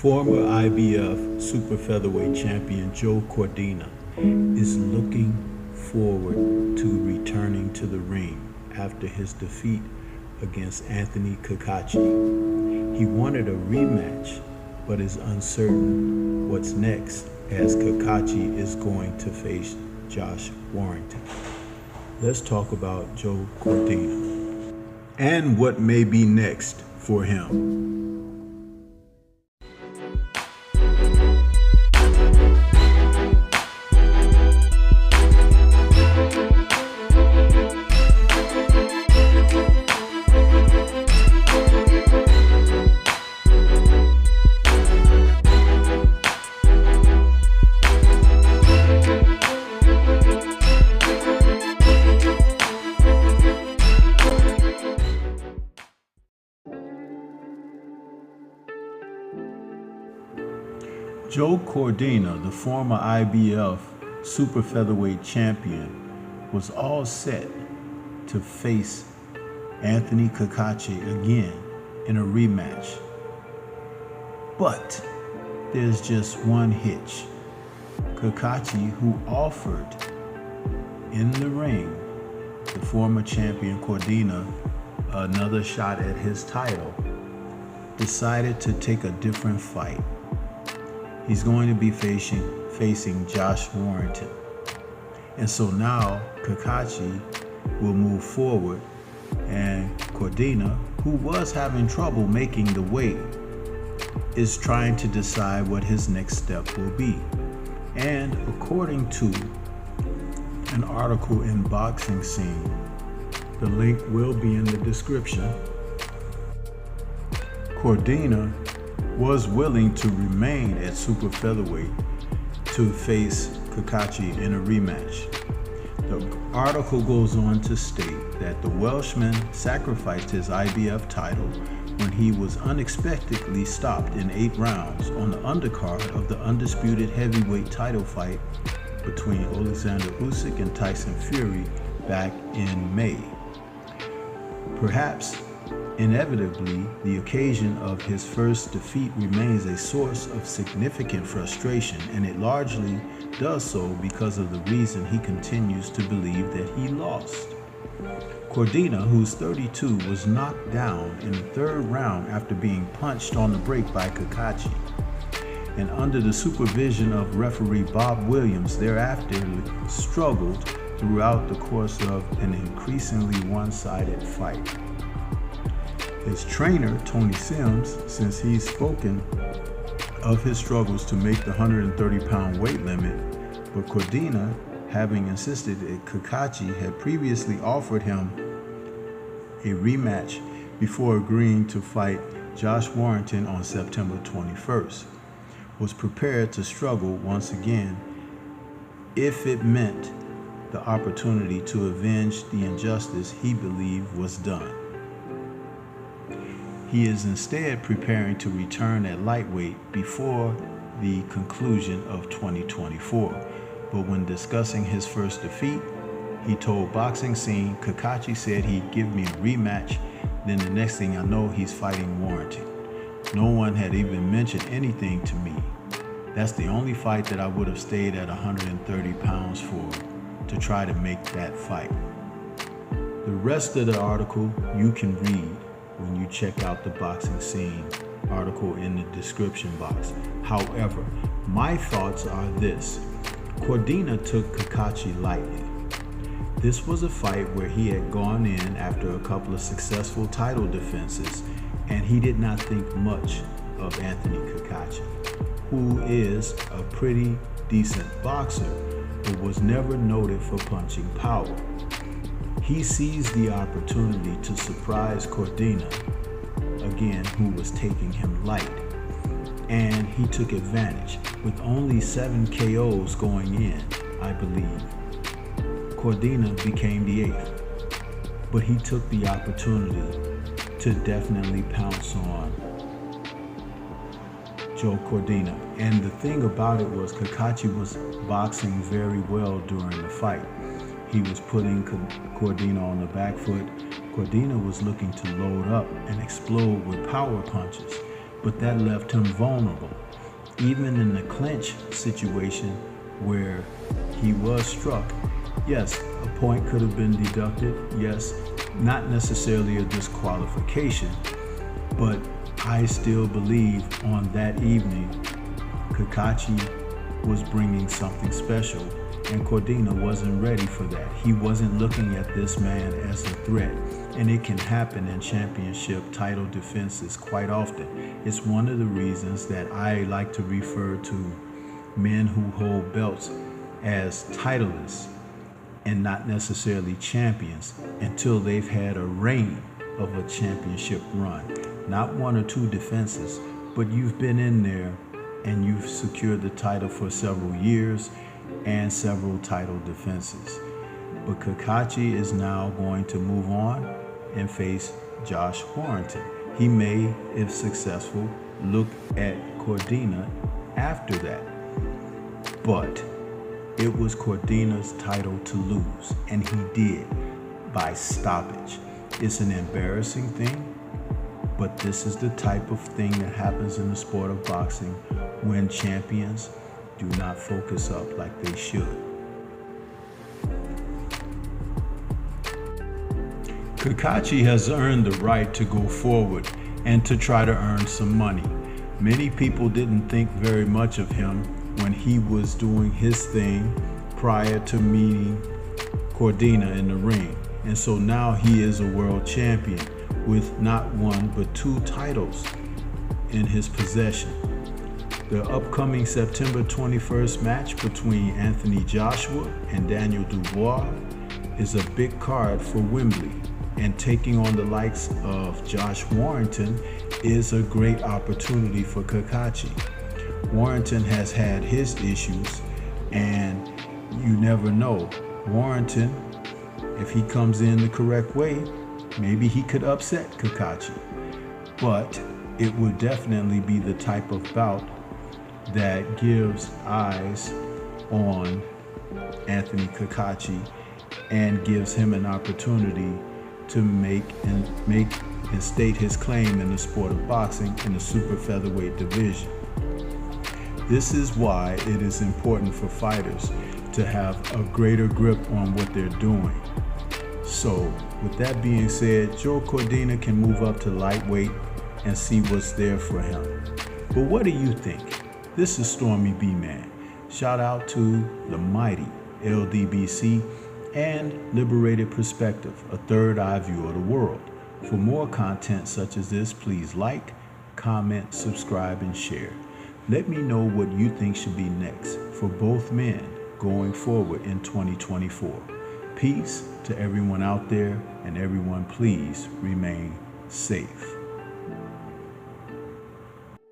Former IBF super featherweight champion Joe Cordina is looking forward to returning to the ring after his defeat against Anthony Cacace. He wanted a rematch, but is uncertain what's next, as Cacace is going to face Josh Warrington. Let's talk about Joe Cordina and what may be next for him. Joe Cordina, the former IBF super featherweight champion, was all set to face Anthony Cacace again in a rematch. But there's just one hitch. Cacace, who offered in the ring the former champion Cordina another shot at his title, decided to take a different fight. He's going to be facing Josh Warrington. And so now Cacace will move forward, and Cordina, who was having trouble making the weight, is trying to decide what his next step will be. And according to an article in Boxing Scene, the link will be in the description, Cordina was willing to remain at super featherweight to face Cacace in a rematch. The article goes on to state that the Welshman sacrificed his IBF title when he was unexpectedly stopped in 8 rounds on the undercard of the undisputed heavyweight title fight between Alexander Usyk and Tyson Fury back in May. Perhaps inevitably, the occasion of his first defeat remains a source of significant frustration, and it largely does so because of the reason he continues to believe that he lost. Cordina, who's 32, was knocked down in the 3rd round after being punched on the break by Cacace, and under the supervision of referee Bob Williams thereafter struggled throughout the course of an increasingly one-sided fight. His trainer, Tony Sims, since he's spoken of his struggles to make the 130-pound weight limit, but Cordina, having insisted that Cacace had previously offered him a rematch before agreeing to fight Josh Warrington on September 21st, was prepared to struggle once again if it meant the opportunity to avenge the injustice he believed was done. He is instead preparing to return at lightweight before the conclusion of 2024. But when discussing his first defeat, he told Boxing Scene, Cacace said he'd give me a rematch, then the next thing I know, he's fighting Warrington. No one had even mentioned anything to me. That's the only fight that I would have stayed at 130 pounds for, to try to make that fight. The rest of the article you can read when you check out the Boxing Scene article in the description box. However, my thoughts are this. Cordina took Cacace lightly. This was a fight where he had gone in after a couple of successful title defenses, and he did not think much of Anthony Cacace, who is a pretty decent boxer, but was never noted for punching power. He seized the opportunity to surprise Cordina, again, who was taking him light, and he took advantage. With only 7 KOs going in, I believe, Cordina became the 8th, but he took the opportunity to definitely pounce on Joe Cordina. And the thing about it was Cacace was boxing very well during the fight. He was putting Cordina on the back foot. Cordina was looking to load up and explode with power punches. but that left him vulnerable. Even in the clinch situation where he was struck, yes, a point could have been deducted. Yes, not necessarily a disqualification, but I still believe on that evening, Cacace was bringing something special, and Cordina wasn't ready for that. He wasn't looking at this man as a threat, and it can happen in championship title defenses quite often. It's one of the reasons that I like to refer to men who hold belts as titleists and not necessarily champions until they've had a reign of a championship run. Not one or two defenses, but you've been in there and you've secured the title for several years and several title defenses. But Cacace is now going to move on and face Josh Warrington. He may, if successful, look at Cordina after that. But it was Cordina's title to lose, and he did by stoppage. It's an embarrassing thing, but this is the type of thing that happens in the sport of boxing when champions do not focus up like they should. Cacace has earned the right to go forward and to try to earn some money. Many people didn't think very much of him when he was doing his thing prior to meeting Cordina in the ring. And so now he is a world champion with not one but two titles in his possession. The upcoming September 21st match between Anthony Joshua and Daniel Dubois is a big card for Wembley, and taking on the likes of Josh Warrington is a great opportunity for Cacace. Warrington has had his issues, and you never know. Warrington, if he comes in the correct way, maybe he could upset Cacace. But it would definitely be the type of bout that gives eyes on Anthony Cacace and gives him an opportunity to make and state his claim in the sport of boxing in the super featherweight division. This is why it is important for fighters to have a greater grip on what they're doing. So with that being said, Joe Cordina can move up to lightweight and see what's there for him. But what do you think? This is Stormy B-Man. Shout out to the mighty LDBC and Liberated Perspective, a third eye view of the world. For more content such as this, please like, comment, subscribe, and share. Let me know what you think should be next for both men going forward in 2024. Peace to everyone out there, and everyone please remain safe.